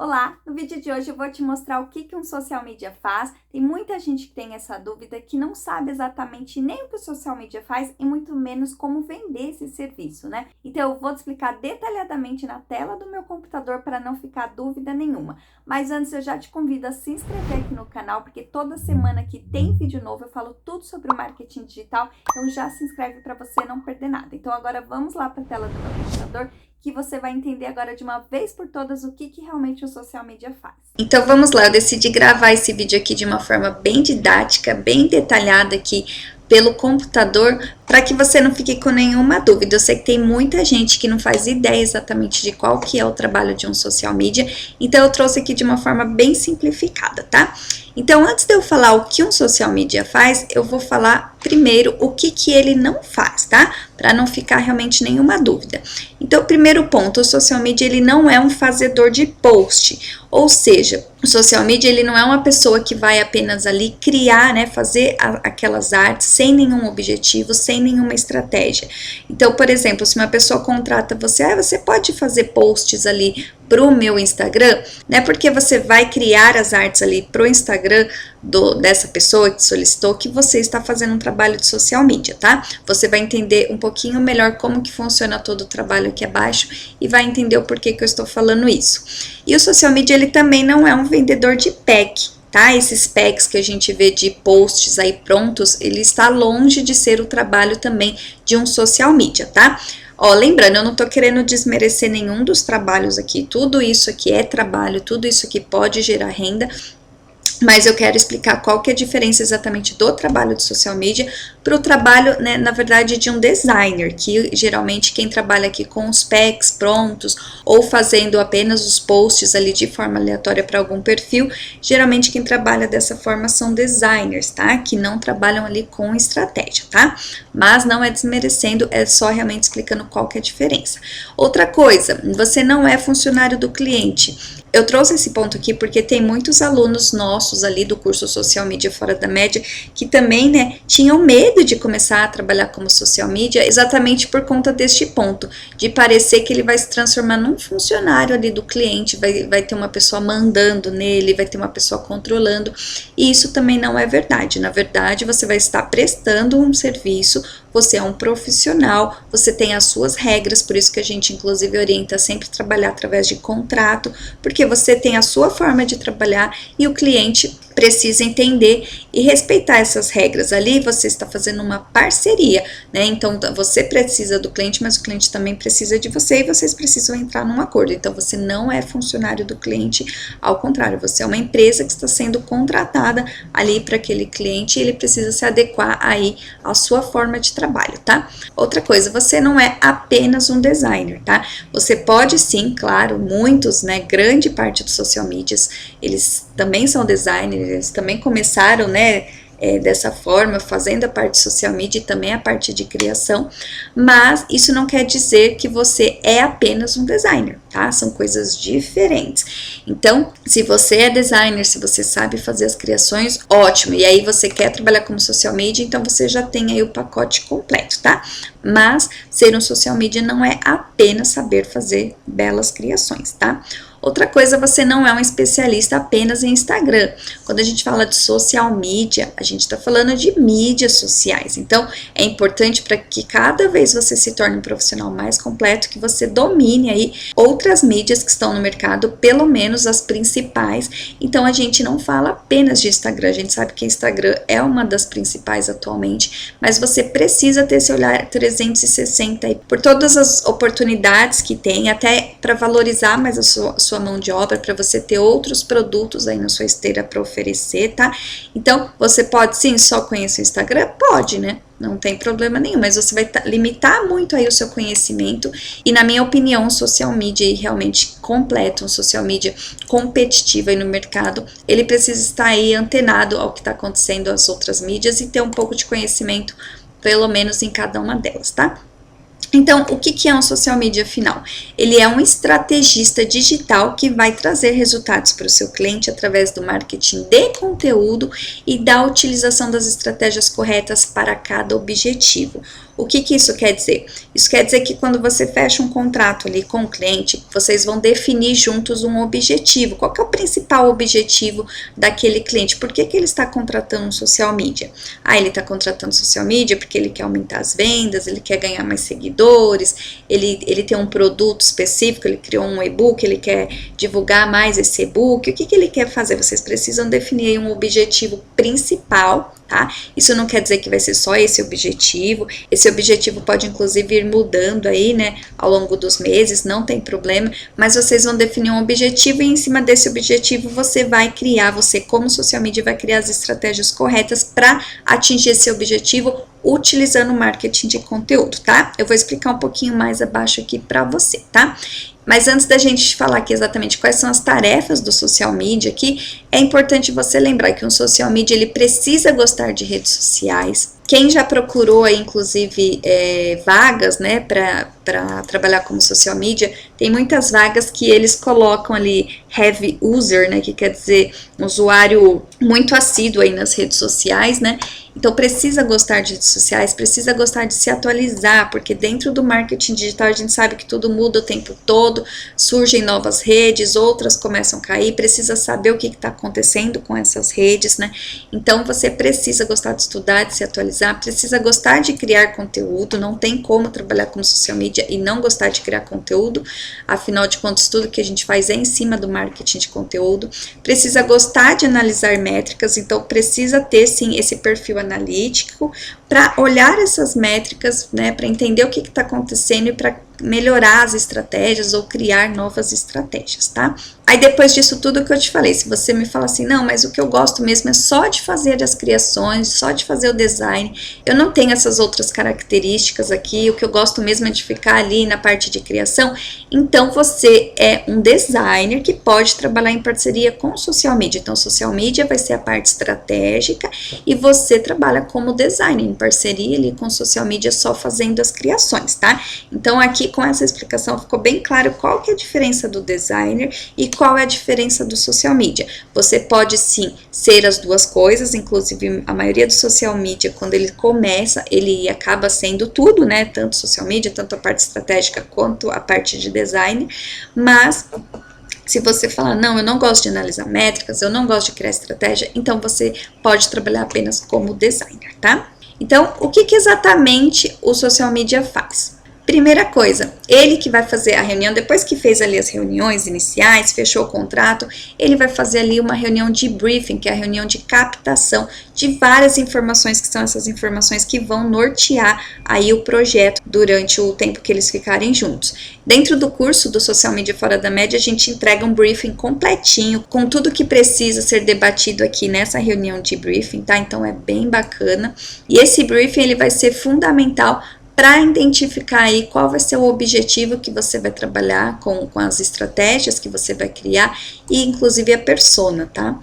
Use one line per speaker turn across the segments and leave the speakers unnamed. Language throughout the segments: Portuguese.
Olá, no vídeo de hoje eu vou te mostrar o que um social media faz. Tem muita gente que tem essa dúvida, que não sabe exatamente nem o que o social media faz e muito menos como vender esse serviço, né? Então eu vou te explicar detalhadamente na tela do meu computador para não ficar dúvida nenhuma. Mas antes eu já te convido a se inscrever aqui no canal, porque toda semana aqui tem vídeo novo, eu falo tudo sobre o marketing digital, então já se inscreve para você não perder nada. Então agora vamos lá para a tela do meu computador, que você vai entender agora de uma vez por todas o que realmente o social media faz. Então vamos lá, eu decidi gravar esse vídeo aqui de uma forma bem didática, bem detalhada aqui pelo computador, para que você não fique com nenhuma dúvida. Eu sei que tem muita gente que não faz ideia exatamente de qual que é o trabalho de um social media, então eu trouxe aqui de uma forma bem simplificada, tá? Então, antes de eu falar o que um social media faz, eu vou falar primeiro o que ele não faz, tá? Para não ficar realmente nenhuma dúvida. Então, primeiro ponto, o social media ele não é um fazedor de post, ou seja, o social media ele não é uma pessoa que vai apenas ali criar, né, fazer aquelas artes sem nenhum objetivo, sem nenhuma estratégia. Então, por exemplo, se uma pessoa contrata você, você pode fazer posts ali pro meu Instagram, né? Porque você vai criar as artes ali pro Instagram dessa pessoa que solicitou, que você está fazendo um trabalho de social media, tá? Você vai entender um pouquinho melhor como que funciona todo o trabalho aqui abaixo e vai entender o porquê que eu estou falando isso. E o social media, ele também não é um vendedor de pack, tá? Esses packs que a gente vê de posts aí prontos, ele está longe de ser o trabalho também de um social media, tá? Ó, lembrando, eu não tô querendo desmerecer nenhum dos trabalhos aqui, tudo isso aqui é trabalho, tudo isso aqui pode gerar renda, mas eu quero explicar qual que é a diferença exatamente do trabalho de social media para o trabalho, né, na verdade, de um designer, que geralmente quem trabalha aqui com os packs prontos ou fazendo apenas os posts ali de forma aleatória para algum perfil, geralmente quem trabalha dessa forma são designers, tá? Que não trabalham ali com estratégia, tá? Mas não é desmerecendo, é só realmente explicando qual que é a diferença. Outra coisa, você não é funcionário do cliente. Eu trouxe esse ponto aqui porque tem muitos alunos nossos ali do curso Social Media Fora da Média que também, né, tinham medo de começar a trabalhar como social media exatamente por conta deste ponto, de parecer que ele vai se transformar num funcionário ali do cliente, vai ter uma pessoa mandando nele, vai ter uma pessoa controlando, e isso também não é verdade. Na verdade, você vai estar prestando um serviço, você é um profissional, você tem as suas regras, por isso que a gente inclusive orienta sempre trabalhar através de contrato, porque você tem a sua forma de trabalhar e o cliente precisa entender e respeitar essas regras. Ali você está fazendo uma parceria, né? Então você precisa do cliente, mas o cliente também precisa de você e vocês precisam entrar num acordo. Então você não é funcionário do cliente, ao contrário, você é uma empresa que está sendo contratada ali para aquele cliente e ele precisa se adequar aí à sua forma de trabalho, tá? Outra coisa, você não é apenas um designer, tá? Você pode sim, claro, muitos, né, grande parte dos social medias, eles também são designers, eles também começaram, né, dessa forma, fazendo a parte social media e também a parte de criação, mas isso não quer dizer que você é apenas um designer, tá? São coisas diferentes. Então, se você é designer, se você sabe fazer as criações, ótimo, e aí você quer trabalhar como social media, então você já tem aí o pacote completo, tá? Mas ser um social media não é apenas saber fazer belas criações, tá? Outra coisa, você não é um especialista apenas em Instagram. Quando a gente fala de social media, a gente está falando de mídias sociais. Então, é importante para que cada vez você se torne um profissional mais completo, que você domine aí outras mídias que estão no mercado, pelo menos as principais. Então, a gente não fala apenas de Instagram, a gente sabe que Instagram é uma das principais atualmente, mas você precisa ter esse olhar 360 aí por todas as oportunidades que tem, até para valorizar mais a sua mão de obra, para você ter outros produtos aí na sua esteira para oferecer, tá? Então, você pode sim só conhecer o Instagram? Pode, né? Não tem problema nenhum, mas você vai limitar muito aí o seu conhecimento e, na minha opinião, um social media aí realmente completo, um social media competitivo aí no mercado, ele precisa estar aí antenado ao que está acontecendo às outras mídias e ter um pouco de conhecimento, pelo menos em cada uma delas, tá? Então, o que é um social media afinal? Ele é um estrategista digital que vai trazer resultados para o seu cliente através do marketing de conteúdo e da utilização das estratégias corretas para cada objetivo. O que isso quer dizer? Isso quer dizer que quando você fecha um contrato ali com o cliente, vocês vão definir juntos um objetivo. Qual que é o principal objetivo daquele cliente? Por que ele está contratando um social media? Ele está contratando social media porque ele quer aumentar as vendas, ele quer ganhar mais seguidores, ele tem um produto específico, ele criou um e-book, ele quer divulgar mais esse e-book. O que ele quer fazer? Vocês precisam definir um objetivo principal, tá? Isso não quer dizer que vai ser só esse objetivo. Esse objetivo pode inclusive ir mudando aí, né, ao longo dos meses, não tem problema, mas vocês vão definir um objetivo e em cima desse objetivo você como social media vai criar as estratégias corretas para atingir esse objetivo utilizando o marketing de conteúdo, tá? Eu vou explicar um pouquinho mais abaixo aqui para você, tá? Mas antes da gente falar aqui exatamente quais são as tarefas do social media aqui, é importante você lembrar que um social media ele precisa gostar de redes sociais. Quem já procurou aí, inclusive, vagas, né, para trabalhar como social media, tem muitas vagas que eles colocam ali heavy user, né, que quer dizer um usuário muito assíduo aí nas redes sociais, né. Então precisa gostar de redes sociais, precisa gostar de se atualizar, porque dentro do marketing digital a gente sabe que tudo muda o tempo todo, surgem novas redes, outras começam a cair, precisa saber o que está acontecendo com essas redes, né? Então você precisa gostar de estudar, de se atualizar, precisa gostar de criar conteúdo, não tem como trabalhar como social media e não gostar de criar conteúdo, afinal de contas tudo que a gente faz é em cima do marketing de conteúdo, precisa gostar de analisar métricas, então precisa ter sim esse perfil analítico para olhar essas métricas, né, para entender o que está acontecendo e para melhorar as estratégias ou criar novas estratégias, tá? Aí depois disso tudo que eu te falei, se você me fala assim, não, mas o que eu gosto mesmo é só de fazer as criações, só de fazer o design, eu não tenho essas outras características aqui, o que eu gosto mesmo é de ficar ali na parte de criação, então você é um designer que pode trabalhar em parceria com o social media, então o social media vai ser a parte estratégica e você trabalha como designer em parceria ali com o social media só fazendo as criações, tá? Então aqui com essa explicação ficou bem claro qual que é a diferença do designer e qual é a diferença do social media. Você pode sim ser as duas coisas, inclusive a maioria do social media, quando ele começa, ele acaba sendo tudo, né? Tanto social media, tanto a parte estratégica quanto a parte de design, mas se você falar, não, eu não gosto de analisar métricas, eu não gosto de criar estratégia, então você pode trabalhar apenas como designer, tá? Então, o que exatamente o social media faz? Primeira coisa, ele que vai fazer a reunião, depois que fez ali as reuniões iniciais, fechou o contrato, ele vai fazer ali uma reunião de briefing, que é a reunião de captação de várias informações, que são essas informações que vão nortear aí o projeto durante o tempo que eles ficarem juntos. Dentro do curso do Social Media Fora da Média, a gente entrega um briefing completinho, com tudo que precisa ser debatido aqui nessa reunião de briefing, tá? Então é bem bacana. E esse briefing, ele vai ser fundamental para identificar aí qual vai ser o objetivo que você vai trabalhar com as estratégias que você vai criar e inclusive a persona, tá?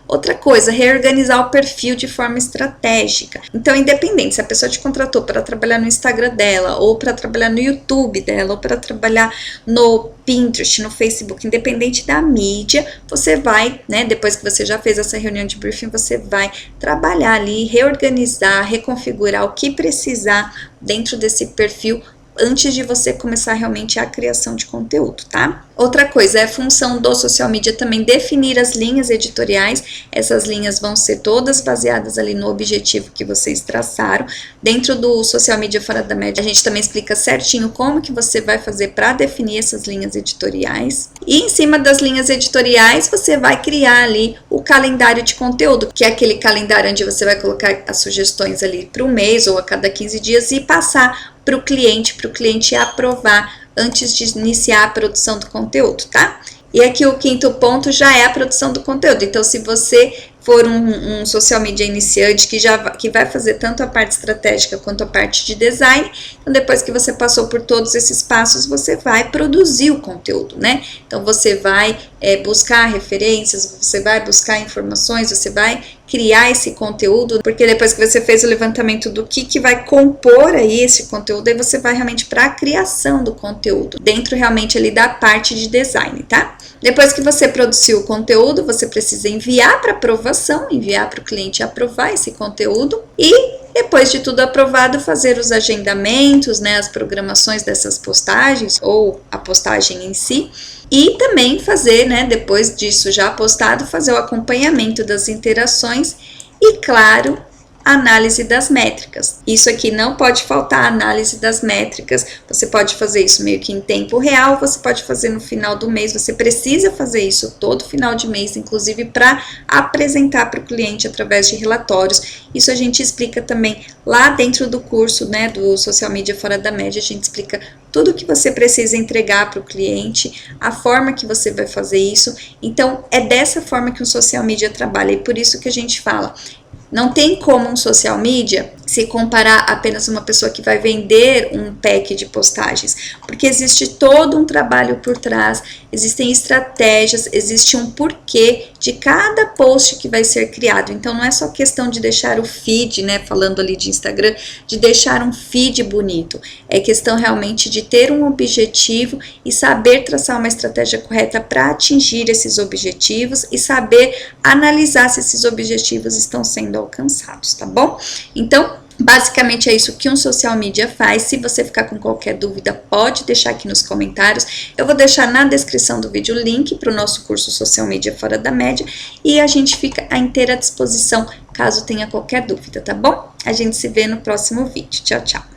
Outra coisa, reorganizar o perfil de forma estratégica. Então, independente se a pessoa te contratou para trabalhar no Instagram dela, ou para trabalhar no YouTube dela, ou para trabalhar no Pinterest, no Facebook, independente da mídia, você vai, né, depois que você já fez essa reunião de briefing, você vai trabalhar ali, reorganizar, reconfigurar o que precisar dentro desse perfil antes de você começar realmente a criação de conteúdo, tá? Outra coisa, é a função do social media também definir as linhas editoriais. Essas linhas vão ser todas baseadas ali no objetivo que vocês traçaram. Dentro do Social Media Fora da Média, a gente também explica certinho como que você vai fazer para definir essas linhas editoriais. E em cima das linhas editoriais, você vai criar ali o calendário de conteúdo, que é aquele calendário onde você vai colocar as sugestões ali para o mês ou a cada 15 dias e passar para o cliente aprovar antes de iniciar a produção do conteúdo, tá? E aqui o quinto ponto já é a produção do conteúdo. Então, se você for um social media iniciante que vai fazer tanto a parte estratégica quanto a parte de design, então depois que você passou por todos esses passos, você vai produzir o conteúdo, né? Então você vai buscar referências, você vai buscar informações, você vai criar esse conteúdo, porque depois que você fez o levantamento do que vai compor aí esse conteúdo, aí você vai realmente para a criação do conteúdo, dentro realmente ali da parte de design, tá? Depois que você produziu o conteúdo, você precisa enviar para aprovação, enviar para o cliente aprovar esse conteúdo e Depois de tudo aprovado, fazer os agendamentos, né, as programações dessas postagens ou a postagem em si. E também fazer, né, depois disso já postado, fazer o acompanhamento das interações e, claro, análise das métricas. Isso aqui não pode faltar, análise das métricas. Você pode fazer isso meio que em tempo real, você pode fazer no final do mês, você precisa fazer isso todo final de mês, inclusive para apresentar para o cliente através de relatórios. Isso a gente explica também lá dentro do curso, né, do Social Media Fora da Média, a gente explica tudo que você precisa entregar para o cliente, a forma que você vai fazer isso. Então, é dessa forma que o social media trabalha e por isso que a gente fala. Não tem como um social media se comparar apenas uma pessoa que vai vender um pack de postagens, porque existe todo um trabalho por trás, existem estratégias, existe um porquê de cada post que vai ser criado. Então não é só questão de deixar o feed, né, falando ali de Instagram, de deixar um feed bonito, é questão realmente de ter um objetivo e saber traçar uma estratégia correta para atingir esses objetivos e saber analisar se esses objetivos estão sendo alcançados, tá bom? Então, basicamente é isso que um social media faz. Se você ficar com qualquer dúvida, pode deixar aqui nos comentários. Eu vou deixar na descrição do vídeo o link para o nosso curso Social Media Fora da Média e a gente fica à inteira disposição caso tenha qualquer dúvida, tá bom? A gente se vê no próximo vídeo. Tchau, tchau!